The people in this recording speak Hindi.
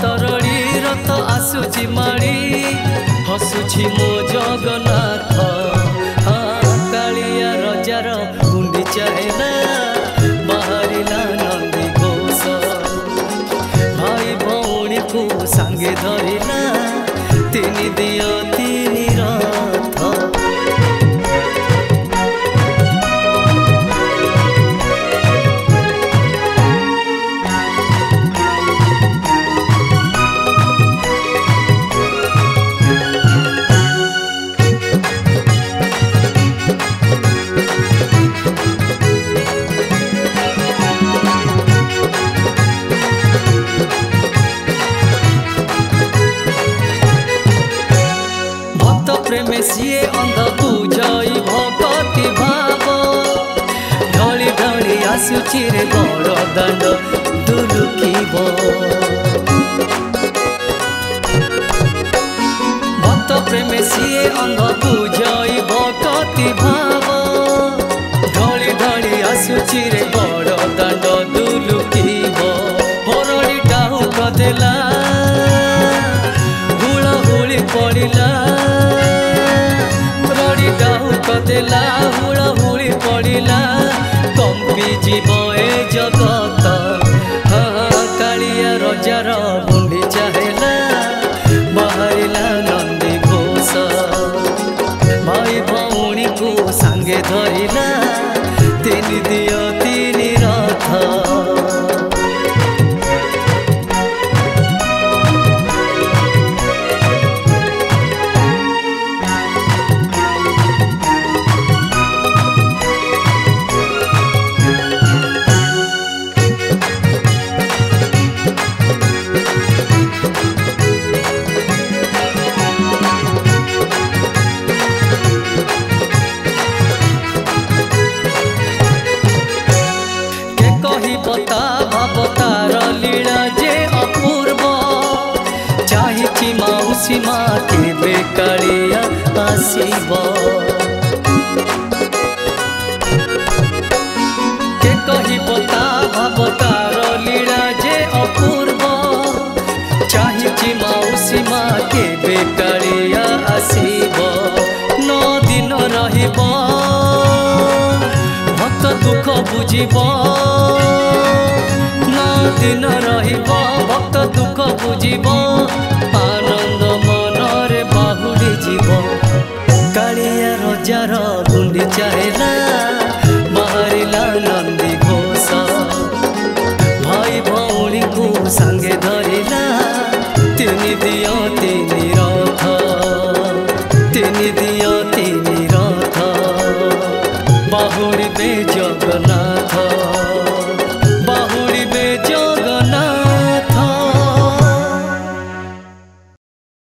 तरड़ी रथ आसुची माड़ी हसुची मो जगन्नाथ कालिया रजार गुंडी चाहेला बाहरिला नंदी घोष भाई भौणी को सांगे धरिला तीन दियो तीन रथ प्रेम सीए अंध पूजई भगति भाव ढली ढली आसुची रे बड़ दांड दुलुकिब भक्त प्रेम सीए अंध पूजई भगति भाव ढली ढली आसुची रे बड़ दांड दुलुकिब हरड़ी डाउक देला हुला हुली पड़िला देला हुड़ा हुड़ी पड़िला कंपी जीव ए जगत कालिया रजार गुंडी चाहेला बाहरिला नंदी घोष भाई भौणी को सांगे धरिला तीन दियो तीन रथ भावतार लीला जे अपूर्व चाहिए मौसी माँ के बेकालिया आसीब के कही बता भावतार लीला जे अपूर्व चाहिए मौसी माँ के बेकालिया आसीब 9 दिन रहिब भक्त दुख बुझिब दिन रहिब भक्त दुख बुझिब आनंद मनरे बाहुड़ी जीव कालिया रजार गुंडी चाहेला बाहरिला नंदी घोष भाई भौणी को सांगे धरिला तीन दियो तीन रथ तीन दियो तीन रथ बाहुड़ी बे जगन्नाथ।